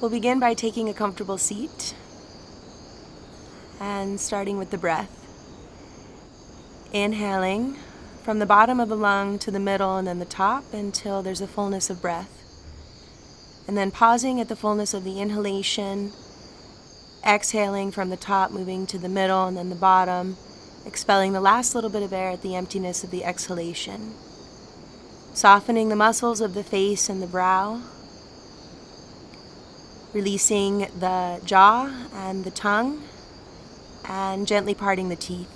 We'll begin by taking a comfortable seat and starting with the breath. Inhaling from the bottom of the lung to the middle and then the top until there's a fullness of breath. And then pausing at the fullness of the inhalation, exhaling from the top, moving to the middle and then the bottom, expelling the last little bit of air at the emptiness of the exhalation. Softening the muscles of the face and the brow, releasing the jaw and the tongue, and gently parting the teeth.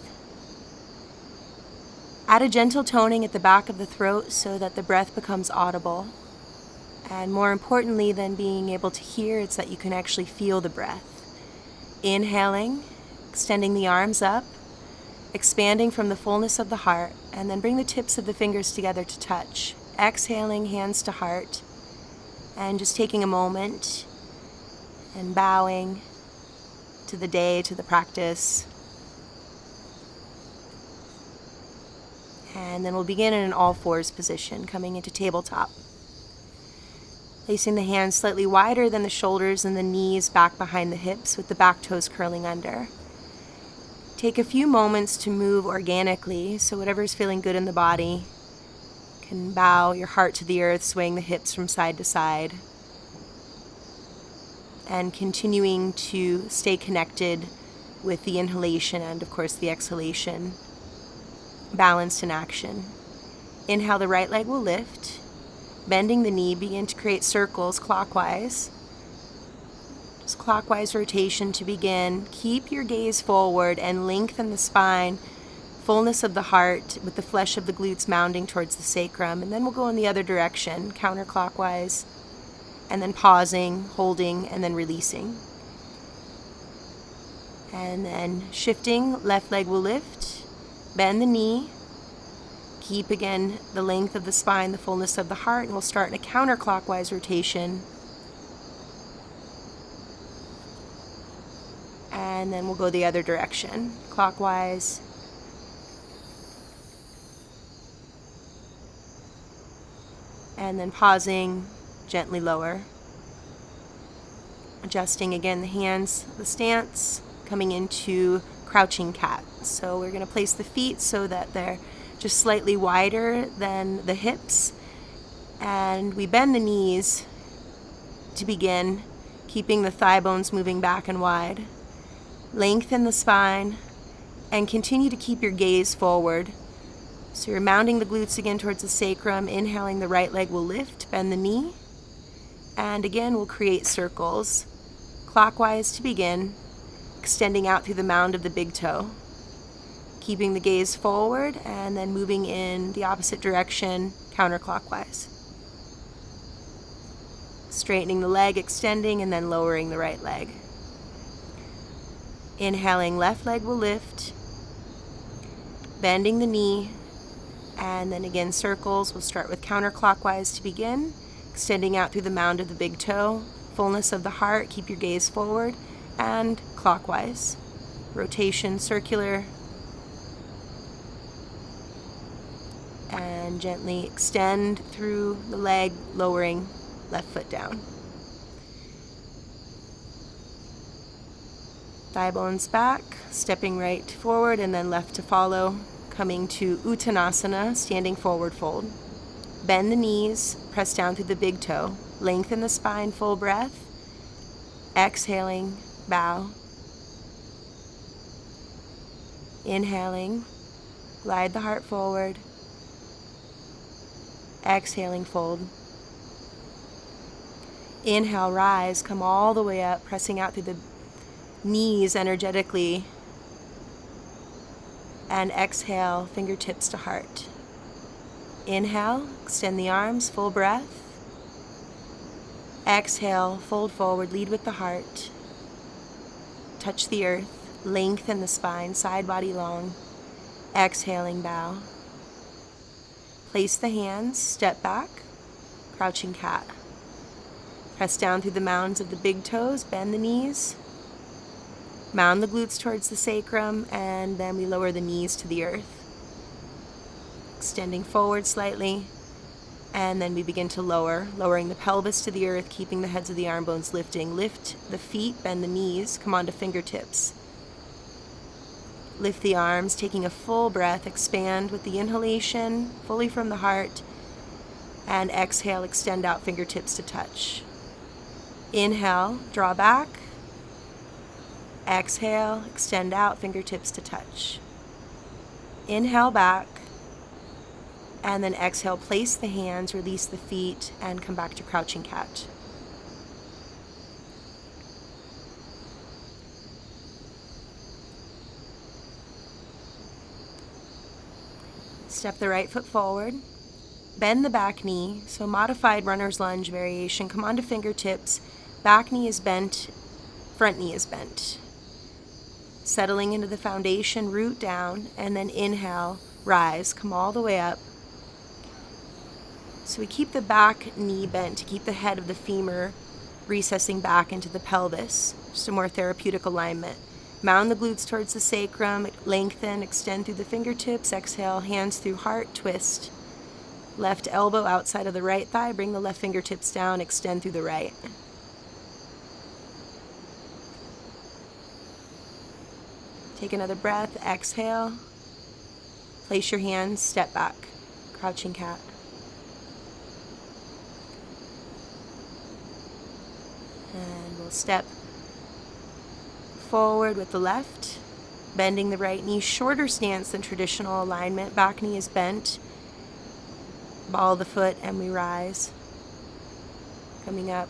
Add a gentle toning at the back of the throat so that the breath becomes audible. And more importantly than being able to hear, it's that you can actually feel the breath. Inhaling, extending the arms up, expanding from the fullness of the heart, and then bring the tips of the fingers together to touch. Exhaling, hands to heart, and just taking a moment and bowing to the day, to the practice. And then we'll begin in an all fours position, coming into tabletop. Placing the hands slightly wider than the shoulders and the knees back behind the hips with the back toes curling under. Take a few moments to move organically, so whatever's feeling good in the body. You can bow your heart to the earth, swaying the hips from side to side. And continuing to stay connected with the inhalation and, of course, the exhalation. Balanced in action. Inhale, the right leg will lift. Bending the knee, begin to create circles clockwise. Just clockwise rotation to begin. Keep your gaze forward and lengthen the spine. Fullness of the heart with the flesh of the glutes mounding towards the sacrum. And then we'll go in the other direction, counterclockwise. And then pausing, holding, and then releasing. And then shifting, left leg will lift. Bend the knee. Keep again the length of the spine, the fullness of the heart, and we'll start in a counterclockwise rotation. And then we'll go the other direction, clockwise. And then pausing, gently lower. Adjusting again the hands, the stance, coming into crouching cat. So we're going to place the feet so that they're just slightly wider than the hips. And we bend the knees to begin, keeping the thigh bones moving back and wide. Lengthen the spine and continue to keep your gaze forward. So you're mounting the glutes again towards the sacrum. Inhaling, the right leg will lift, bend the knee. And again, we'll create circles. Clockwise to begin, extending out through the mound of the big toe. Keeping the gaze forward and then moving in the opposite direction, counterclockwise. Straightening the leg, extending, and then lowering the right leg. Inhaling, left leg will lift. Bending the knee. And then again, circles. We'll start with counterclockwise to begin. Extending out through the mound of the big toe. Fullness of the heart, keep your gaze forward. And clockwise. Rotation, circular. And gently extend through the leg, lowering left foot down. Thigh bones back, stepping right forward and then left to follow. Coming to Uttanasana, standing forward fold. Bend the knees, press down through the big toe. Lengthen the spine, full breath. Exhaling, bow. Inhaling, glide the heart forward. Exhaling, fold. Inhale, rise, come all the way up, pressing out through the knees energetically. And exhale, fingertips to heart. Inhale, extend the arms, full breath. Exhale, fold forward, lead with the heart. Touch the earth, lengthen the spine, side body long. Exhaling, bow. Place the hands, step back, crouching cat. Press down through the mounds of the big toes, bend the knees. Mound the glutes towards the sacrum, and then we lower the knees to the earth. Extending forward slightly. And then we begin to lowering the pelvis to the earth, keeping the heads of the arm bones lifting. Lift the feet, bend the knees, come onto fingertips. Lift the arms, taking a full breath, expand with the inhalation, fully from the heart. And exhale, extend out, fingertips to touch. Inhale, draw back. Exhale, extend out, fingertips to touch. Inhale back. And then exhale, place the hands, release the feet, and come back to crouching cat. Step the right foot forward. Bend the back knee, so modified runner's lunge variation. Come onto fingertips. Back knee is bent, front knee is bent. Settling into the foundation, root down, and then inhale, rise, come all the way up. So we keep the back knee bent to keep the head of the femur recessing back into the pelvis, just a more therapeutic alignment. Mound the glutes towards the sacrum, lengthen, extend through the fingertips, exhale, hands through heart, twist. Left elbow outside of the right thigh, bring the left fingertips down, extend through the right. Take another breath, exhale. Place your hands, step back, crouching cat. And we'll step forward with the left, bending the right knee, shorter stance than traditional alignment. Back knee is bent, ball the foot, and we rise. Coming up.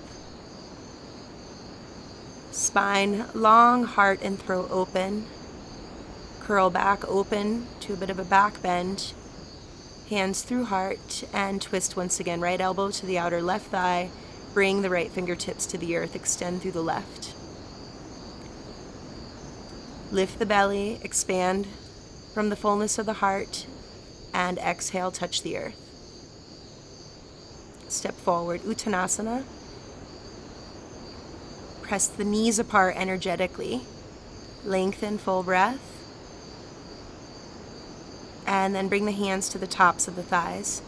Spine long, heart and throat open. Curl back, open to a bit of a back bend. Hands through heart, and twist once again. Right elbow to the outer left thigh. Bring the right fingertips to the earth, extend through the left. Lift the belly, expand from the fullness of the heart, and exhale, touch the earth. Step forward, Uttanasana. Press the knees apart energetically. Lengthen, full breath. And then bring the hands to the tops of the thighs.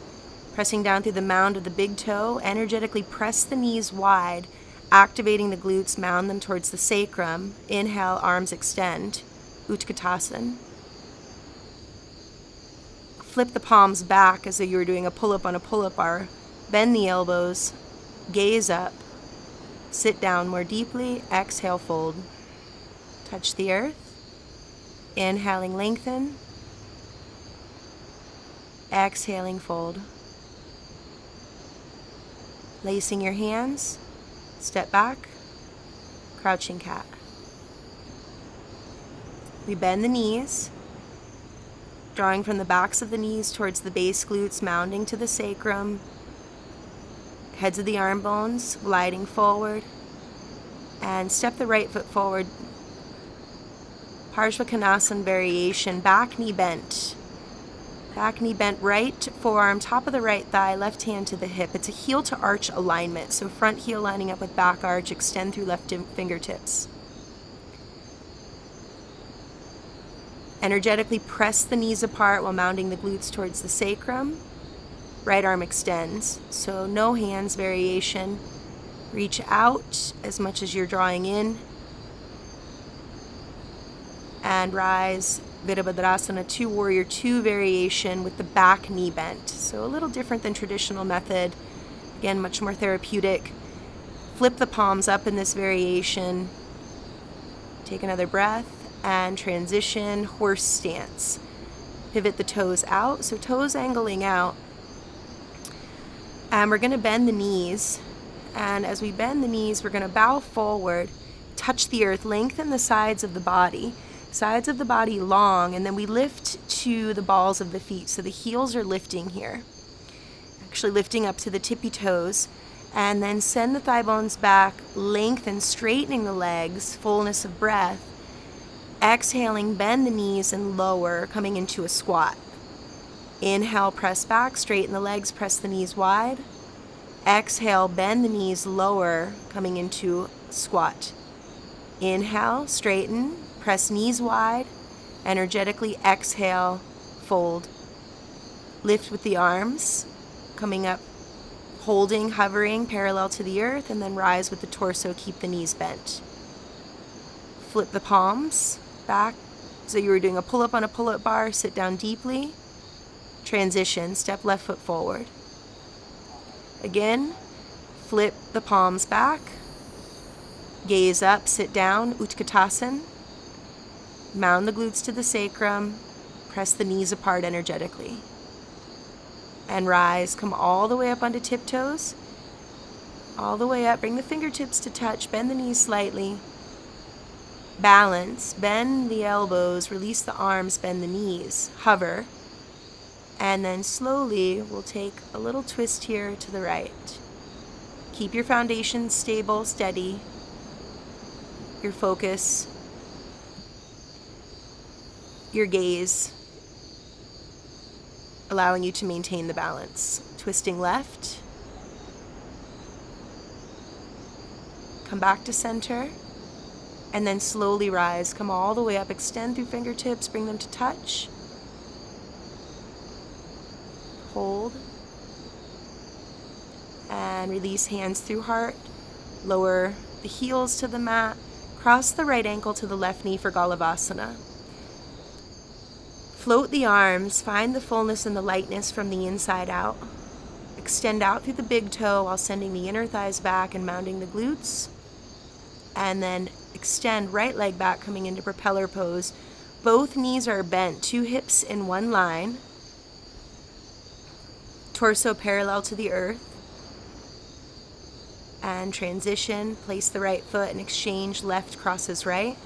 Pressing down through the mound of the big toe, energetically press the knees wide, activating the glutes, mound them towards the sacrum. Inhale, arms extend, Utkatasana. Flip the palms back as though you were doing a pull-up on a pull-up bar. Bend the elbows, gaze up, sit down more deeply, exhale, fold. Touch the earth. Inhaling, lengthen. Exhaling, fold. Lacing your hands, step back, crouching cat. We bend the knees, drawing from the backs of the knees towards the base glutes, mounding to the sacrum, heads of the arm bones, gliding forward, and step the right foot forward. Parshvakonasana variation, back knee bent. Back knee bent, right forearm, top of the right thigh, left hand to the hip. It's a heel to arch alignment, so front heel lining up with back arch, extend through left fingertips. Energetically press the knees apart while mounding the glutes towards the sacrum. Right arm extends, so no hands variation. Reach out as much as you're drawing in. And rise. Virabhadrasana 2, Warrior 2 variation with the back knee bent. So a little different than traditional method. Again, much more therapeutic. Flip the palms up in this variation. Take another breath and transition, horse stance. Pivot the toes out, so toes angling out. And we're going to bend the knees. And as we bend the knees, we're going to bow forward, touch the earth, lengthen the sides of the body. Sides of the body long, and then we lift to the balls of the feet. So the heels are lifting here. Actually lifting up to the tippy toes. And then send the thigh bones back, lengthen, straightening the legs, fullness of breath. Exhaling, bend the knees and lower, coming into a squat. Inhale, press back, straighten the legs, press the knees wide. Exhale, bend the knees, lower, coming into squat. Inhale, straighten. Press knees wide, energetically exhale, fold. Lift with the arms, coming up Holding, hovering, parallel to the earth, and then rise with the torso, keep the knees bent. Flip the palms back. So you were doing a pull-up on a pull-up bar, sit down deeply. Transition, step left foot forward. Again, flip the palms back. Gaze up, sit down, Utkatasana. Mound the glutes to the sacrum. Press the knees apart energetically. And rise, come all the way up onto tiptoes. All the way up, bring the fingertips to touch, bend the knees slightly. Balance, bend the elbows, release the arms, bend the knees, hover. And then slowly we'll take a little twist here to the right. Keep your foundation stable, steady. Your focus, your gaze, allowing you to maintain the balance. Twisting left. Come back to center. And then slowly rise. Come all the way up. Extend through fingertips. Bring them to touch. Hold. And release hands through heart. Lower the heels to the mat. Cross the right ankle to the left knee for Galavasana. Float the arms. Find the fullness and the lightness from the inside out. Extend out through the big toe while sending the inner thighs back and mounting the glutes. And then extend right leg back, coming into propeller pose. Both knees are bent, 2 hips in one line. Torso parallel to the earth. And transition, place the right foot and exchange, left crosses right.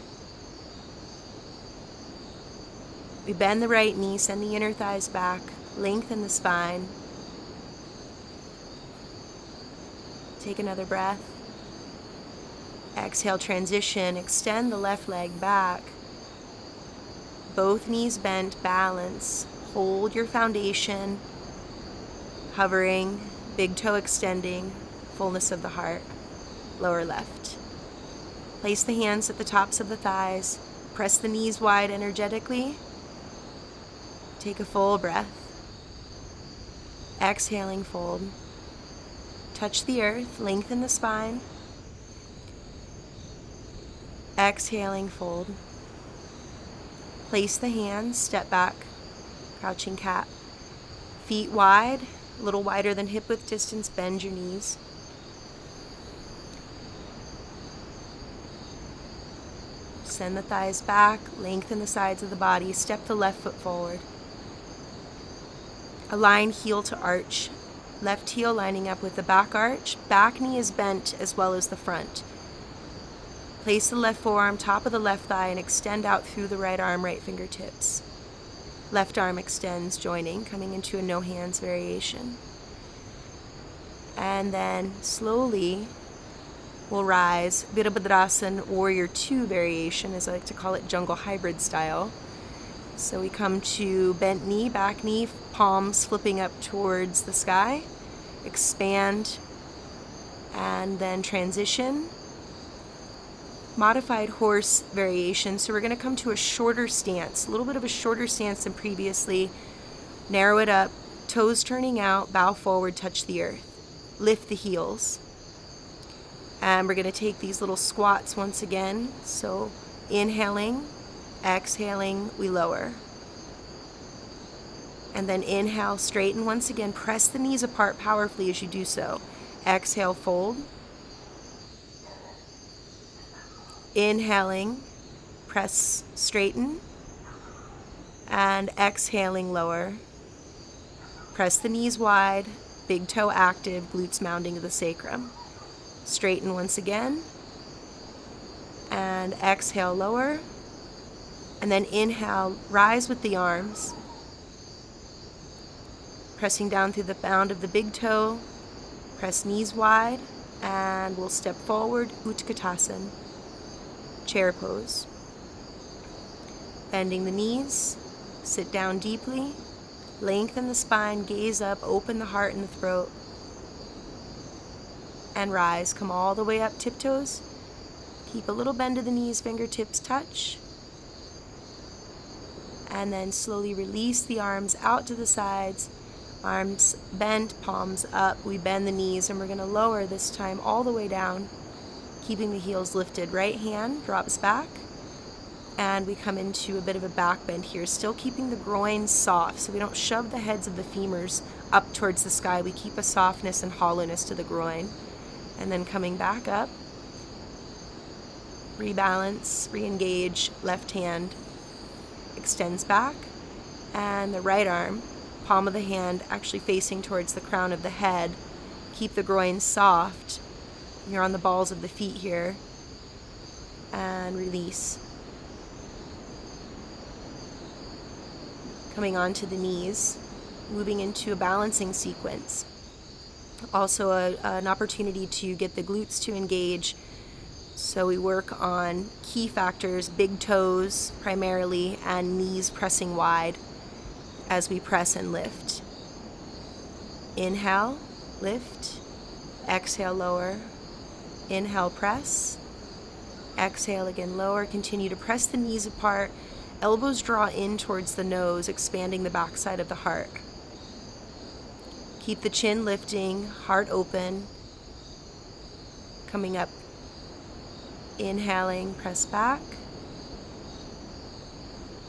We bend the right knee, send the inner thighs back, lengthen the spine. Take another breath. Exhale, transition, extend the left leg back. Both knees bent, balance. Hold your foundation, hovering, big toe extending, fullness of the heart, lower left. Place the hands at the tops of the thighs. Press the knees wide energetically. Take a full breath. Exhaling, fold. Touch the earth, lengthen the spine. Exhaling, fold. Place the hands, step back, crouching cat. Feet wide, a little wider than hip width distance, bend your knees. Send the thighs back, lengthen the sides of the body, step the left foot forward. Align heel to arch, left heel lining up with the back arch, back knee is bent as well as the front. Place the left forearm top of the left thigh and extend out through the right arm, right fingertips. Left arm extends, joining, coming into a no hands variation. And then slowly we'll rise, Virabhadrasana Warrior 2 variation, as I like to call it, jungle hybrid style. So we come to bent knee, back knee, palms flipping up towards the sky. Expand and then transition. Modified horse variation. So we're going to come to a shorter stance, a little bit of a shorter stance than previously. Narrow it up, toes turning out, bow forward, touch the earth. Lift the heels. And we're going to take these little squats once again. So inhaling, exhaling, we lower. And then inhale, straighten once again. Press the knees apart powerfully as you do so. Exhale, fold. Inhaling, press, straighten. And exhaling, lower. Press the knees wide, big toe active, glutes mounding to the sacrum. Straighten once again. And exhale, lower. And then inhale, rise with the arms. Pressing down through the bound of the big toe. Press knees wide. And we'll step forward, Utkatasana. Chair pose. Bending the knees. Sit down deeply. Lengthen the spine, gaze up, open the heart and the throat. And rise. Come all the way up, tiptoes. Keep a little bend of the knees, fingertips touch. And then slowly release the arms out to the sides. Arms bent, palms up. We bend the knees, and we're going to lower this time all the way down, keeping the heels lifted. Right hand drops back, and we come into a bit of a back bend here, still keeping the groin soft, so we don't shove the heads of the femurs up towards the sky. We keep a softness and hollowness to the groin. And then coming back up, rebalance, re-engage, left hand extends back, and the right arm, palm of the hand actually facing towards the crown of the head. Keep the groin soft. You're on the balls of the feet here. And release. Coming onto the knees, moving into a balancing sequence. Also an opportunity to get the glutes to engage. So we work on key factors, big toes primarily, and knees pressing wide as we press and lift. Inhale, lift. Exhale, lower. Inhale, press. Exhale, again, lower. Continue to press the knees apart. Elbows draw in towards the nose, expanding the backside of the heart. Keep the chin lifting, heart open. Coming up. Inhaling, press back.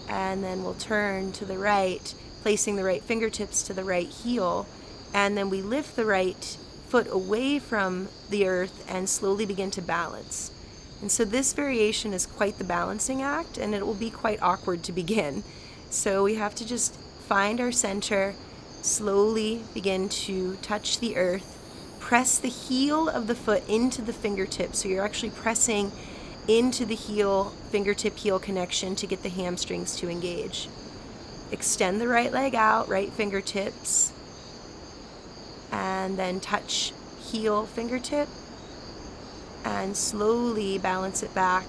And then we'll turn to the right, placing the right fingertips to the right heel. And then we lift the right foot away from the earth and slowly begin to balance. And so this variation is quite the balancing act, and it will be quite awkward to begin. So we have to just find our center, slowly begin to touch the earth, press the heel of the foot into the fingertips. So you're actually pressing into the heel, fingertip heel connection to get the hamstrings to engage. Extend the right leg out, right fingertips, and then touch heel, fingertip, and slowly balance it back,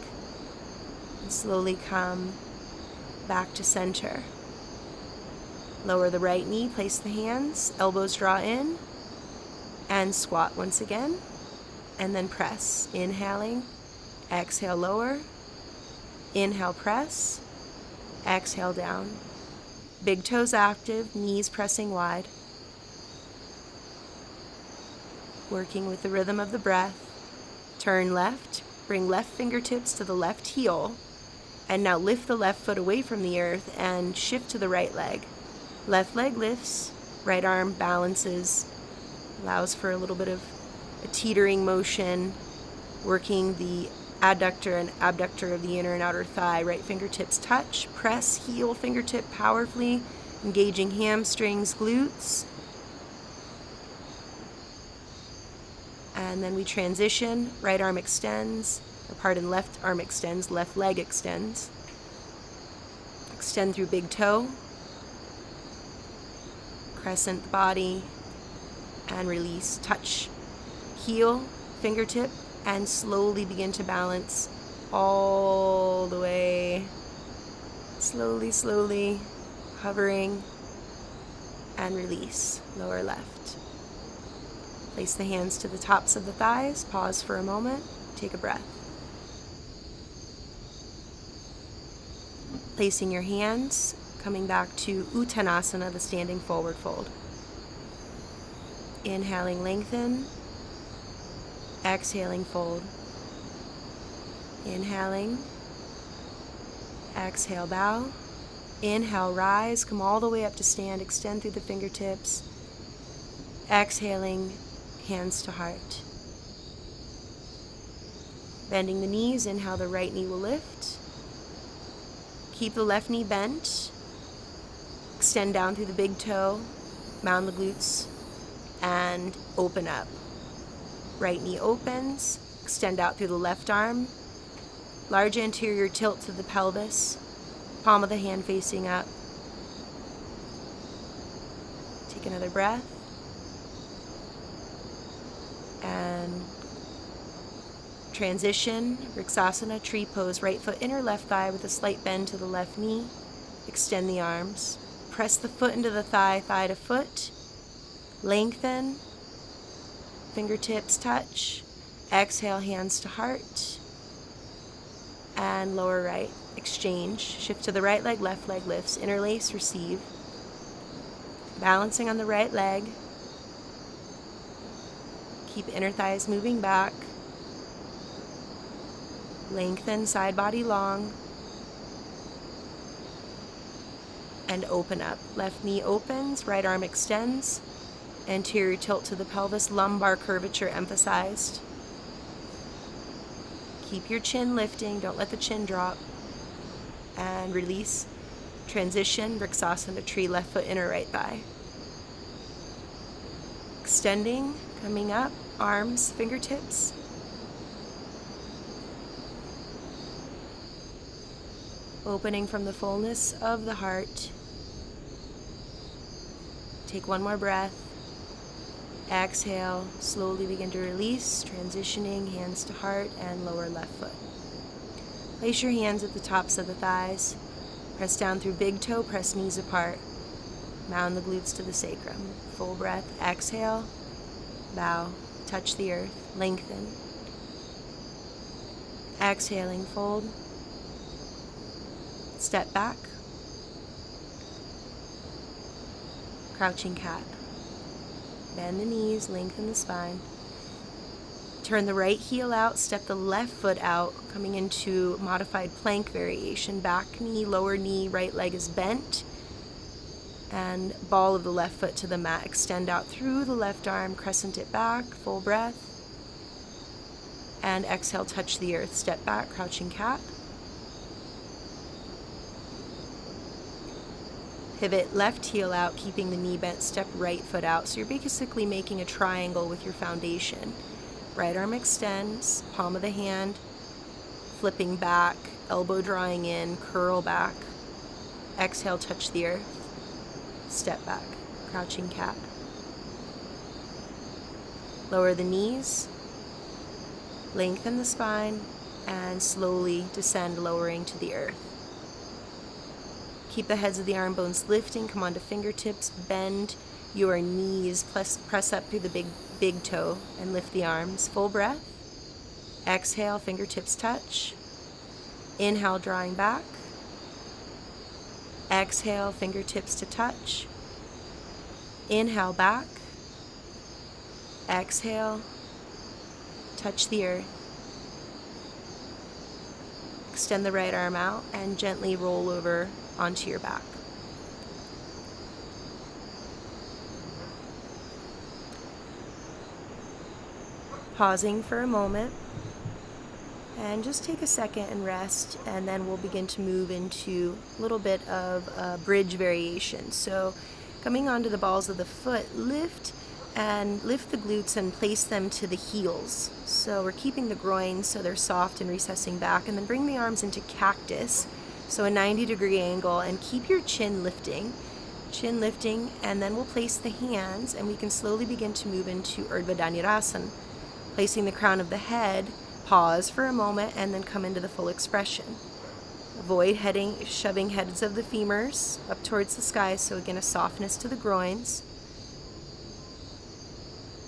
and slowly come back to center. Lower the right knee, place the hands, elbows draw in, and squat once again, and then press. Inhaling, exhale, lower, inhale, press, exhale, down. Big toes active, knees pressing wide. Working with the rhythm of the breath. Turn left, bring left fingertips to the left heel, and now lift the left foot away from the earth and shift to the right leg. Left leg lifts, right arm balances, allows for a little bit of a teetering motion, working the adductor and abductor of the inner and outer thigh. Right fingertips touch, press heel fingertip powerfully, engaging hamstrings, glutes. And then we transition, right arm extends, left arm extends, left leg extends. Extend through big toe, crescent the body, and release. Touch heel, fingertip, and slowly begin to balance all the way. Slowly, slowly, hovering, and release. Lower left. Place the hands to the tops of the thighs. Pause for a moment. Take a breath. Placing your hands, coming back to Uttanasana, the standing forward fold. Inhaling, lengthen. Exhaling, fold. Inhaling. Exhale, bow. Inhale, rise. Come all the way up to stand. Extend through the fingertips. Exhaling, hands to heart. Bending the knees, inhale, the right knee will lift. Keep the left knee bent. Extend down through the big toe, mound the glutes, and open up. Right knee opens, extend out through the left arm. Large anterior tilt to the pelvis, palm of the hand facing up. Take another breath. And transition, Vriksasana, tree pose, right foot inner left thigh with a slight bend to the left knee. Extend the arms. Press the foot into the thigh, thigh to foot. Lengthen. Fingertips touch. Exhale, hands to heart. And lower right. Exchange. Shift to the right leg lifts. Interlace, receive. Balancing on the right leg. Keep inner thighs moving back. Lengthen side body long. And open up. Left knee opens, right arm extends. Anterior tilt to the pelvis, lumbar curvature emphasized. Keep your chin lifting, don't let the chin drop. And release. Transition, Vriksasana tree, left foot inner right thigh. Extending, coming up, arms, fingertips. Opening from the fullness of the heart. Take one more breath. Exhale, slowly begin to release, transitioning hands to heart and lower left foot. Place your hands at the tops of the thighs. Press down through big toe, press knees apart. Mound the glutes to the sacrum. Full breath, exhale, bow, touch the earth, lengthen. Exhaling, fold. Step back. Crouching cat. Bend the knees, lengthen the spine. Turn the right heel out, step the left foot out, coming into modified plank variation. Back knee, lower knee, right leg is bent. And ball of the left foot to the mat. Extend out through the left arm, crescent it back, full breath. And exhale, touch the earth. Step back, crouching cat. Pivot left heel out, keeping the knee bent, step right foot out. So you're basically making a triangle with your foundation. Right arm extends, palm of the hand, flipping back, elbow drawing in, curl back. Exhale, touch the earth. Step back, crouching cat. Lower the knees, lengthen the spine, and slowly descend, lowering to the earth. Keep the heads of the arm bones lifting, come onto fingertips, bend your knees, press up through the big toe and lift the arms. Full breath. Exhale, fingertips touch. Inhale, drawing back. Exhale, fingertips to touch. Inhale, back. Exhale, touch the earth. Extend the right arm out and gently roll over onto your back. Pausing for a moment and just take a second and rest, and then we'll begin to move into a little bit of a bridge variation. So coming onto the balls of the foot, lift the glutes and place them to the heels. So we're keeping the groins so they're soft and recessing back, and then bring the arms into cactus. So a 90-degree angle, and keep your chin lifting, and then we'll place the hands and we can slowly begin to move into Urdhva Dhanurasana. Placing the crown of the head, pause for a moment, and then come into the full expression. Avoid shoving heads of the femurs up towards the sky, so again, a softness to the groins.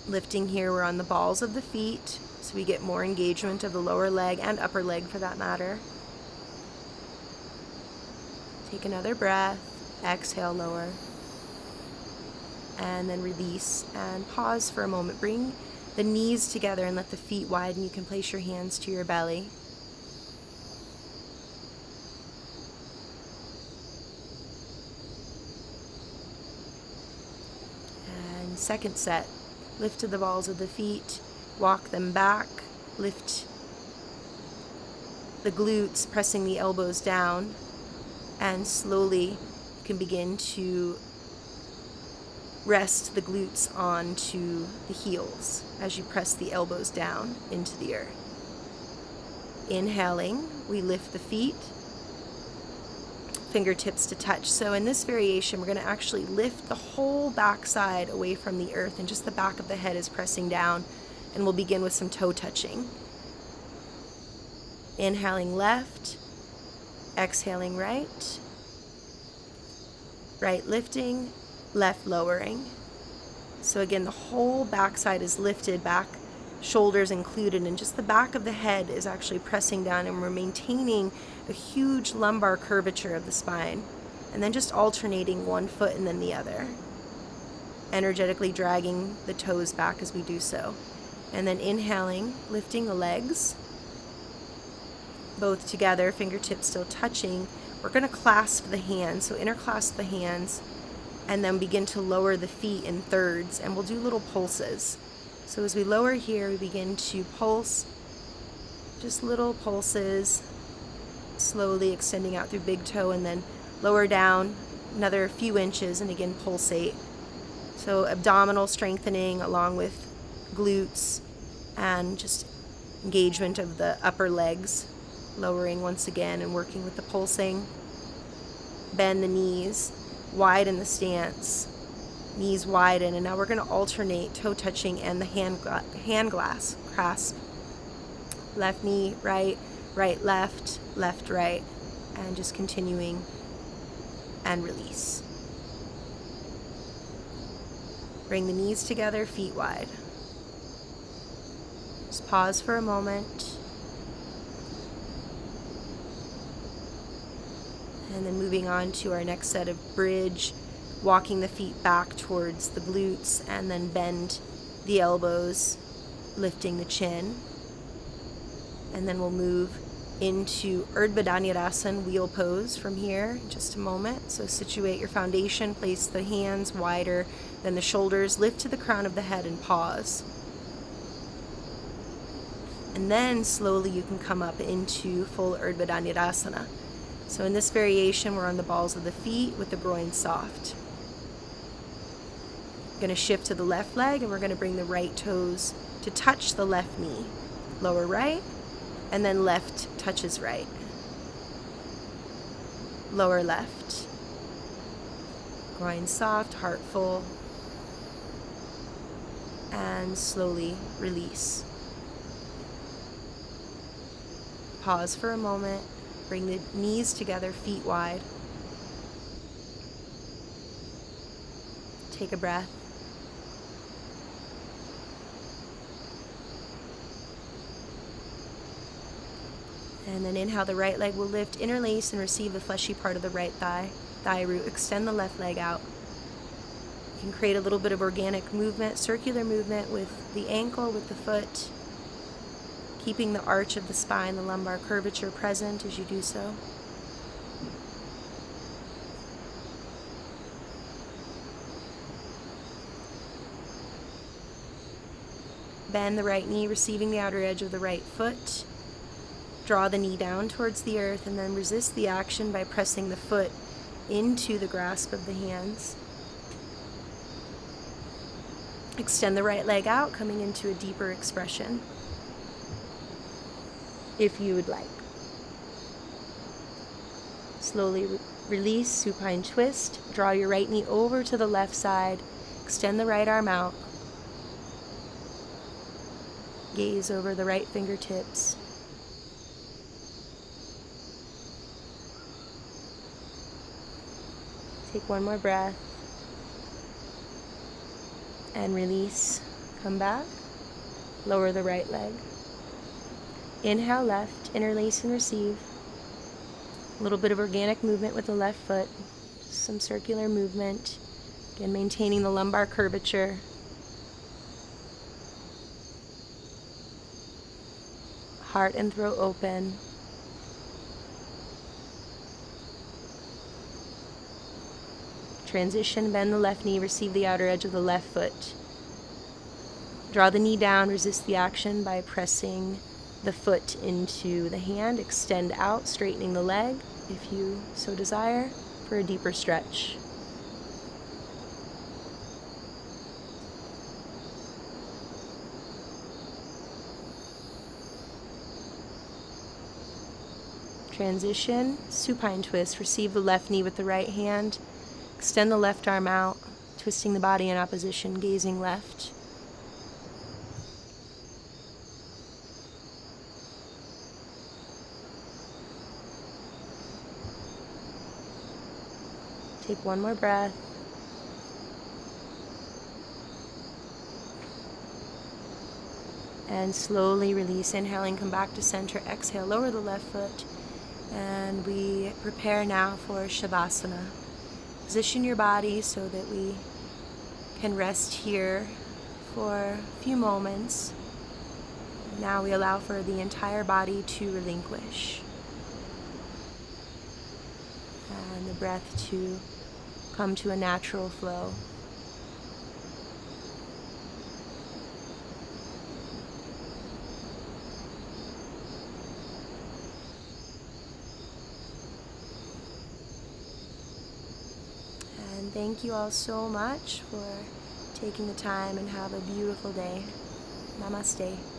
Lifting here, we're on the balls of the feet, so we get more engagement of the lower leg and upper leg for that matter. Take another breath, exhale, lower, and then release and pause for a moment. Bring the knees together and let the feet widen. You can place your hands to your belly. And second set, lift to the balls of the feet, walk them back, lift the glutes, pressing the elbows down, and slowly you can begin to rest the glutes onto the heels as you press the elbows down into the earth. Inhaling, we lift the feet, fingertips to touch. So in this variation, we're going to actually lift the whole backside away from the earth, and just the back of the head is pressing down, and we'll begin with some toe touching. Inhaling left, exhaling right, right lifting, left lowering. So again, the whole backside is lifted back, shoulders included, and just the back of the head is actually pressing down, and we're maintaining a huge lumbar curvature of the spine, and then just alternating one foot and then the other. energetically dragging the toes back as we do so. And then inhaling, lifting the legs, both together, fingertips still touching. We're going to clasp the hands, so interclasp the hands, and then begin to lower the feet in thirds, and we'll do little pulses. So as we lower here, we begin to pulse, just little pulses, slowly extending out through big toe, and then lower down another few inches, and again pulsate. So abdominal strengthening along with glutes and just engagement of the upper legs, lowering once again and working with the pulsing. Bend the knees, widen the stance, knees widen, and now we're going to alternate toe touching and the hand grasp. Left knee, right, right, left, left, right, and just continuing and release. Bring the knees together, feet wide. Just pause for a moment. And then moving on to our next set of bridge, walking the feet back towards the glutes, and then bend the elbows, lifting the chin. And then we'll move into Urdhva Dhanurasana, wheel pose from here in just a moment. So situate your foundation, place the hands wider than the shoulders, lift to the crown of the head and pause. And then slowly you can come up into full Urdhva Dhanurasana. So in this variation, we're on the balls of the feet with the groin soft. We're going to shift to the left leg, and we're going to bring the right toes to touch the left knee. Lower right, and then left touches right. Lower left. Groin soft, heart full. And slowly release. Pause for a moment. Bring the knees together, feet wide. Take a breath. And then inhale, the right leg will lift, interlace, and receive the fleshy part of the right thigh root. Extend the left leg out. You can create a little bit of organic movement, circular movement with the ankle, with the foot, keeping the arch of the spine, the lumbar curvature present as you do so. Bend the right knee, receiving the outer edge of the right foot. Draw the knee down towards the earth, and then resist the action by pressing the foot into the grasp of the hands. Extend the right leg out, coming into a deeper expression, if you would like. Slowly release, supine twist. Draw your right knee over to the left side. Extend the right arm out. Gaze over the right fingertips. Take one more breath. And release. Come back. Lower the right leg. Inhale left, interlace and receive. A little bit of organic movement with the left foot. Some circular movement. Again, maintaining the lumbar curvature. Heart and throat open. Transition, bend the left knee, receive the outer edge of the left foot. Draw the knee down, resist the action by pressing the foot into the hand. Extend out, straightening the leg, if you so desire, for a deeper stretch. Transition, supine twist. Receive the left knee with the right hand. Extend the left arm out, twisting the body in opposition, gazing left. Take one more breath. And slowly release. Inhaling, come back to center. Exhale, lower the left foot. And we prepare now for Savasana. Position your body so that we can rest here for a few moments. Now we allow for the entire body to relinquish and the breath to come to a natural flow. And thank you all so much for taking the time, and have a beautiful day. Namaste.